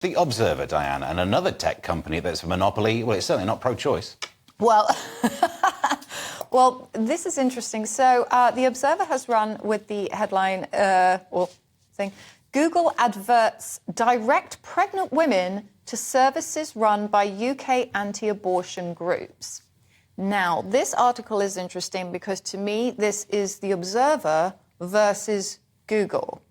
The Observer, Diane, and another tech company that's a monopoly, well, it's certainly not pro-choice. Well, well, this is interesting. So The Observer has run with the headline, Google adverts direct pregnant women to services run by UK anti-abortion groups. Now, this article is interesting because, to me, this is The Observer versus Google.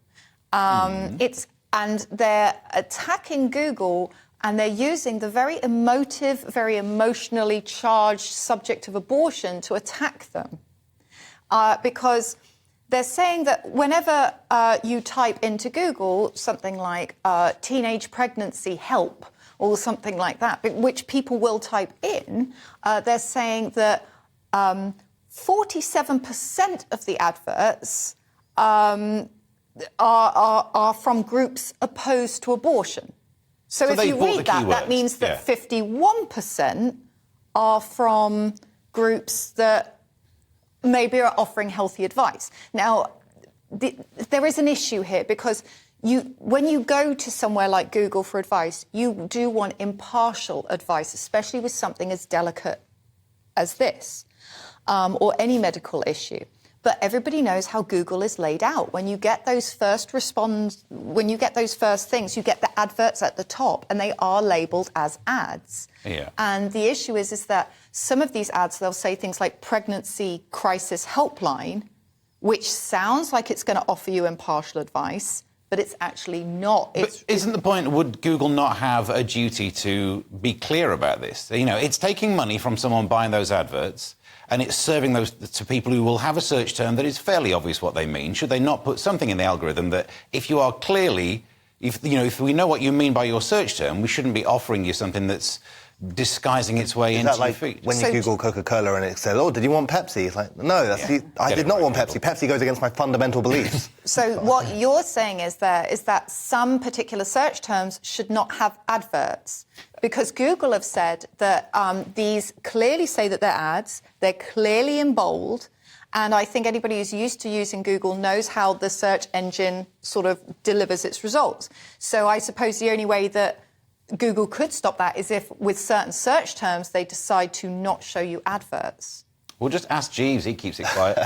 And they're attacking Google, and they're using the very emotive, very emotionally charged subject of abortion to attack them. Because they're saying that whenever you type into Google something like teenage pregnancy help or something like that, which people will type in, they're saying that 47% of the adverts are from groups opposed to abortion. So if you read that, that means that 51% are from groups that maybe are offering healthy advice. Now, there is an issue here because when you go to somewhere like Google for advice, you do want impartial advice, especially with something as delicate as this, or any medical issue. But everybody knows how Google is laid out. When you get those first things, you get the adverts at the top, and they are labelled as ads. Yeah. And the issue is that some of these ads, they'll say things like pregnancy crisis helpline, which sounds like it's going to offer you impartial advice, but it's actually not. But isn't the point, would Google not have a duty to be clear about this? You know, it's taking money from someone buying those adverts, and it's serving those to people who will have a search term that is fairly obvious what they mean. Should they not put something in the algorithm that if you are clearly, if we know what you mean by your search term, we shouldn't be offering you something that's disguising its way into your feed? When you Google Coca-Cola and it says, "Oh, did you want Pepsi?" It's like, no, I did not want Pepsi. Pepsi goes against my fundamental beliefs. So what you're saying is that some particular search terms should not have adverts, because Google have said that these clearly say that they're ads, they're clearly in bold, and I think anybody who's used to using Google knows how the search engine sort of delivers its results. So I suppose the only way that Google could stop that is if, with certain search terms, they decide to not show you adverts. We'll just ask Jeeves, he keeps it quiet.